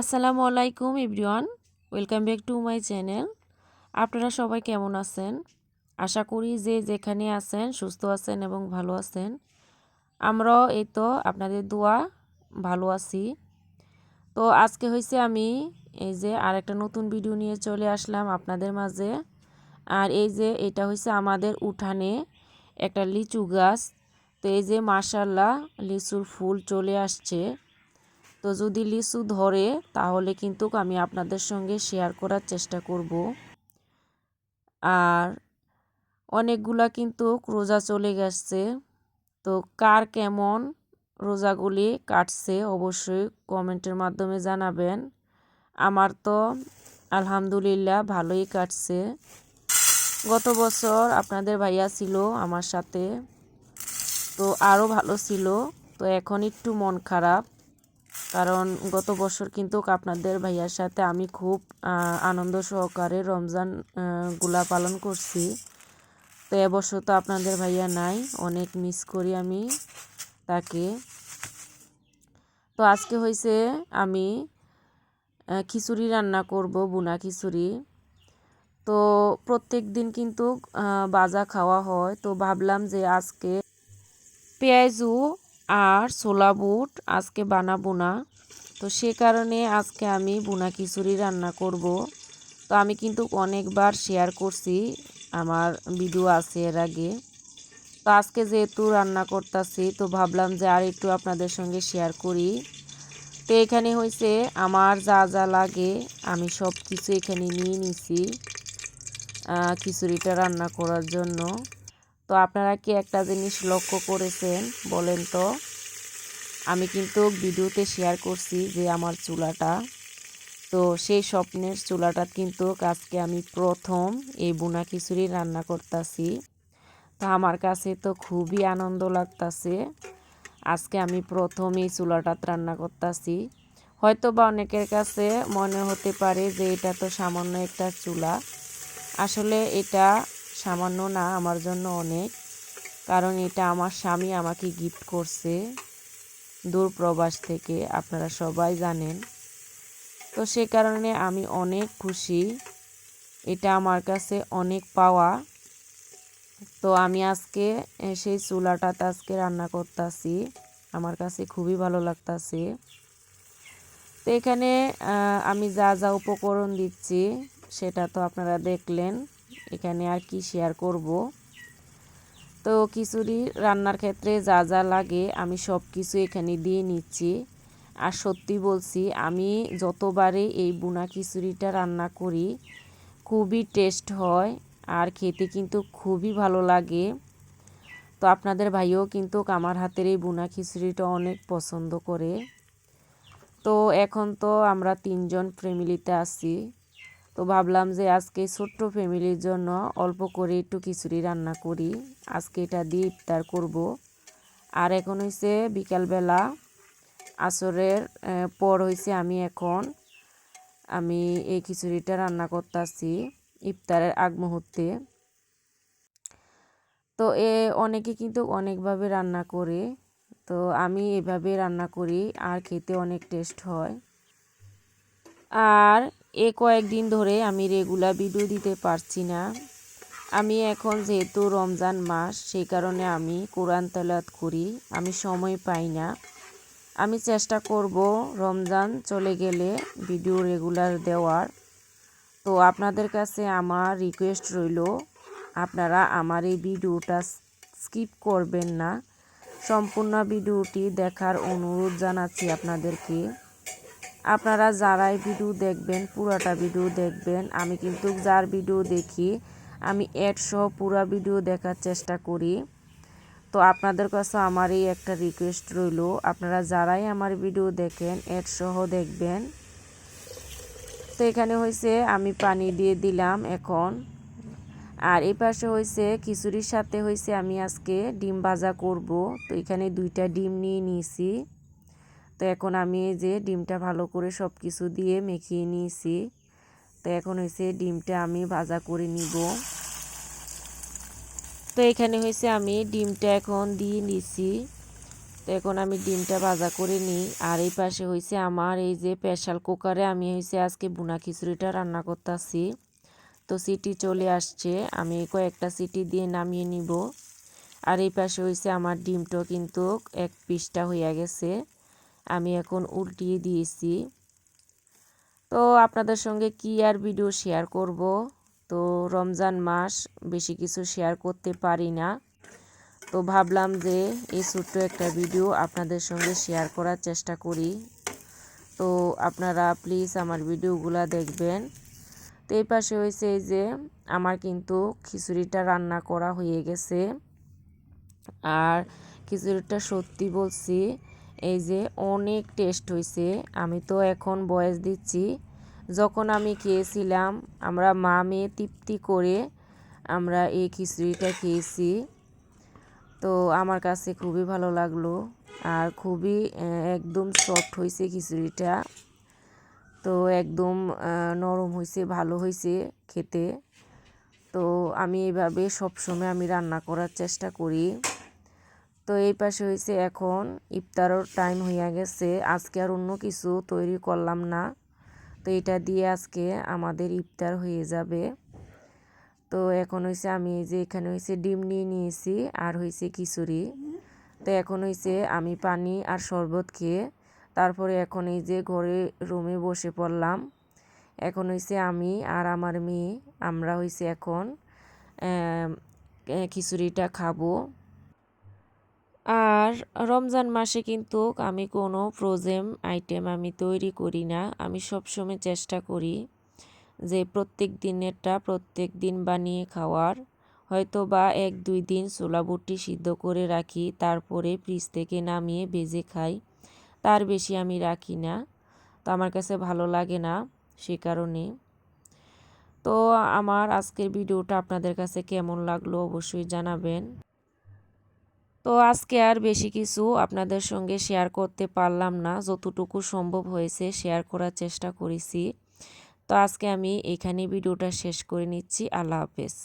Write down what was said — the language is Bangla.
আসসালামু আলাইকুম everyone, welcome back to my channel. আপনারা সবাই কেমন আছেন? আশা করি যে যেখানে আছেন সুস্থ আছেন এবং ভালো আছেন। আমরাও এই তো আপনাদের দোয়া ভালো আছি। তো আজকে হয়েছে আমি এই যে আরেকটা নতুন ভিডিও নিয়ে চলে আসলাম আপনাদের মাঝে। আর এই যে এটা হয়েছে আমাদের উঠানে একটা লিচু গাছ। তো এই যে মাশাআল্লাহ লিচুর ফুল চলে আসছে। তো যদি লিচু ধরে তাহলে কিন্তু আমি আপনাদের সঙ্গে শেয়ার করার চেষ্টা করব। আর অনেকগুলা কিন্তু রোজা চলে গেছে। তো কার কেমন রোজাগুলি কাটছে অবশ্যই কমেন্টের মাধ্যমে জানাবেন। আমার তো আলহামদুলিল্লাহ ভালোই কাটছে। গত বছর আপনাদের ভাইয়া ছিল আমার সাথে, তো আরও ভালো ছিল। তো এখন একটু মন খারাপ, কারণ গত বছর কিন্তু আপনাদের ভাইয়ার সাথে আমি খুব আনন্দ সহকারে রমজান গুলা পালন করছি। তো এবছর তো আপনাদের ভাইয়া নাই, অনেক মিস করি আমি তাকে। তো আজকে হয়েছে আমি খিচুড়ি রান্না করব, বুনা খিচুড়ি। তো প্রত্যেক দিন কিন্তু বাজা খাওয়া হয়, তো ভাবলাম যে আজকে পেঁয়াজু আর ছোলা বুট আজকে বানাবো না। তো সে কারণে আজকে আমি বুনা খিচুড়ি রান্না করব। তো আমি কিন্তু অনেকবার শেয়ার করছি, আমার ভিডিও আছে এর আগে। তো আজকে যেহেতু রান্না করতেছি তো ভাবলাম যে আর একটু আপনাদের সঙ্গে শেয়ার করি। তো এখানে হয়েছে আমার যা যা লাগে আমি সব কিছু এখানে নিয়ে নিছি খিচুড়িটা রান্না করার জন্য। তো আপনারা কি একটা জিনিস লক্ষ্য করেছেন বলেন তো? আমি কিন্তু ভিডিওতে শেয়ার করছি যে আমার চুলাটা, তো সেই স্বপ্নের চুলাটা কিন্তু আজকে আমি প্রথম এই বুনা খিচুড়ি রান্না করতেছি। তো আমার কাছে তো খুবই আনন্দ লাগতেছে, আজকে আমি প্রথম এই চুলাটা রান্না করতেছি। হয়তো বা অনেকের কাছে মনে হতে পারে যে এটা তো সামান্য একটা চুলা। আসলে এটা সামান্য না, আমার জন্য অনেক। কারণ এটা আমার স্বামী আমাকে গিফট করছে দূর প্রবাস থেকে, আপনারা সবাই জানেন। তো সে কারণে আমি অনেক খুশি, এটা আমার কাছে অনেক পাওয়া। তো আমি আজকে সেই চুলাটাতে আজকে রান্না করতেছি, আমার কাছে খুবই ভালো লাগতেছে। তো এখানে আমি যা যা উপকরণ দিচ্ছি সেটা তো আপনারা দেখলেন, এখানে আর কি শেয়ার করব। তো খিচুড়ি রান্নার ক্ষেত্রে যা যা লাগে আমি সব কিছু এখানে দিয়ে নিচ্ছি। আর সত্যি বলছি, আমি যতবারে এই বুনা খিচুড়িটা রান্না করি খুবই টেস্ট হয় আর খেতে কিন্তু খুবই ভালো লাগে। তো আপনাদের ভাইও কিন্তু আমার হাতের এই বুনা খিচুড়িটা অনেক পছন্দ করে। তো এখন তো আমরা 3জন ফ্যামিলিতে আছি। তো ভাবলাম যে আজকে ছোট্ট ফ্যামিলির জন্য অল্প করে একটু খিচুড়ি রান্না করি, আজকে এটা দিয়ে ইফতার করব। আর এখন হয়েছে বিকালবেলা, আসরের পর হয়েছে আমি এই খিচুড়িটা রান্না করতেছি ইফতারের আগ মুহূর্তে। তো অনেকে কিন্তু অনেকভাবে রান্না করে, তো আমি এভাবে রান্না করি আর খেতে অনেক টেস্ট হয়। আর কয়েকদিন ধরে আমি রেগুলার ভিডিও দিতে পারছি না। আমি এখন যেহেতু রমজান মাস, সেই কারণে আমি কোরআন তেলাওয়াত করি, আমি সময় পাই না। আমি চেষ্টা করব রমজান চলে গেলে ভিডিও রেগুলার দেওয়ার। তো আপনাদের কাছে আমার রিকোয়েস্ট রইল, আপনারা আমার এই ভিডিওটা স্কিপ করবেন না, সম্পূর্ণ ভিডিওটি দেখার অনুরোধ জানাচ্ছি আপনাদেরকে। আপনারা যারাই ভিডিও দেখবেন পুরাটা ভিডিও দেখবেন। আমি কিন্তু যার ভিডিও দেখি আমি অ্যাড সহ পুরা ভিডিও দেখার চেষ্টা করি। তো আপনাদের কাছে আমার এই একটা রিকোয়েস্ট রইল, আপনারা যারাই আমার ভিডিও দেখেন অ্যাড সহ দেখবেন। তো এখানে হয়েছে আমি পানি দিয়ে দিলাম এখন। আর এই পাশে হয়েছে খিচুড়ির সাথে হয়েছে আমি আজকে ডিম ভাজা করব। তো এখানে 2টা ডিম নিয়ে নিয়েছি। তো এখন আমি এই যে ডিমটা ভালো করে সব কিছু দিয়ে মেখিয়ে নিয়েছি। তো এখন হয়েছে ডিমটা আমি ভাজা করে নিব। তো এখানে হয়েছে আমি ডিমটা এখন দিয়ে নিছি। তো এখন আমি ডিমটা ভাজা করে নিই। আর এই পাশে হয়েছে আমার এই যে প্রেসার কুকারে আমি হয়েছে আজকে ভুনা খিচুড়িটা রান্না করতেছি। তো সিটি চলে আসছে, আমি কয়েকটা সিটি দিয়ে নামিয়ে নিব। আর এই পাশে হয়েছে আমার ডিমটাও কিন্তু এক পিসটা হয়ে গেছে, আমি এখন উল্টিয়ে দিয়েছি। তো আপনাদের সঙ্গে কি আর ভিডিও শেয়ার করব, তো রমজান মাস বেশি কিছু শেয়ার করতে পারি না, তো ভাবলাম যে এই ছোট্ট একটা ভিডিও আপনাদের সঙ্গে শেয়ার করার চেষ্টা করি। তো আপনারা প্লিজ আমার ভিডিওগুলো দেখবেন। তো এই পাশে হয়েছে এই যে আমার কিন্তু খিচুড়িটা রান্না করা হয়ে গেছে। আর খিচুড়িটা সত্যি বলছি এই যে অনেক টেস্ট হয়েছে। আমি তো এখন ভয়েস দিচ্ছি, যখন আমি খেয়েছিলাম আমরা মা মেয়ে তৃপ্তি করে আমরা এই খিচুড়িটা খেয়েছি। তো আমার কাছে খুবই ভালো লাগলো, আর খুবই একদম সফট হয়েছে খিচুড়িটা। তো একদম নরম হয়েছে, ভালো হয়েছে খেতে। তো আমি এইভাবে সবসময় আমি রান্না করার চেষ্টা করি। তো এই পাশে হয়েছে এখন ইফতারের টাইম হয়ে গেছে, আজকে আর অন্য কিছু তৈরি করলাম না। তো এটা দিয়ে আজকে আমাদের ইফতার হয়ে যাবে। তো এখন হয়েছে আমি এই যে এখানে হয়েছে ডিম নিয়ে নিয়েছি আর হয়েছে খিচুড়ি। তো এখন হয়েছে আমি পানি আর শরবত খেয়ে তারপরে এখন এই যে ঘরে রুমে বসে পড়লাম। এখন হয়েছে আমি আর আমার মেয়ে আমরা হয়েছে এখন খিচুড়িটা খাবো। আর রমজান মাসে কিন্তু আমি কোনো ফ্রোজেন আইটেম আমি তৈরি করি না, আমি সবসময় চেষ্টা করি যে প্রত্যেক দিনেরটা প্রত্যেক দিন বানিয়ে খাওয়ার। হয়তো বা 1-2 দিন ছোলা বুটটি সিদ্ধ করে রাখি, তারপরে ফ্রিজ থেকে নামিয়ে ভেজে খাই, তার বেশি আমি রাখি না। তো আমার কাছে ভালো লাগে না, সে কারণে। তো আমার আজকের ভিডিওটা আপনাদের কাছে কেমন লাগলো অবশ্যই জানাবেন। তো আজকে আর বেশি কিছু আপনাদের সঙ্গে শেয়ার করতে পারলাম না, যতটুকু সম্ভব হয়েছে শেয়ার করার চেষ্টা করেছি। তো আজকে আমি এখানে ভিডিওটা শেষ করে নিচ্ছি। আল্লাহ হাফেজ।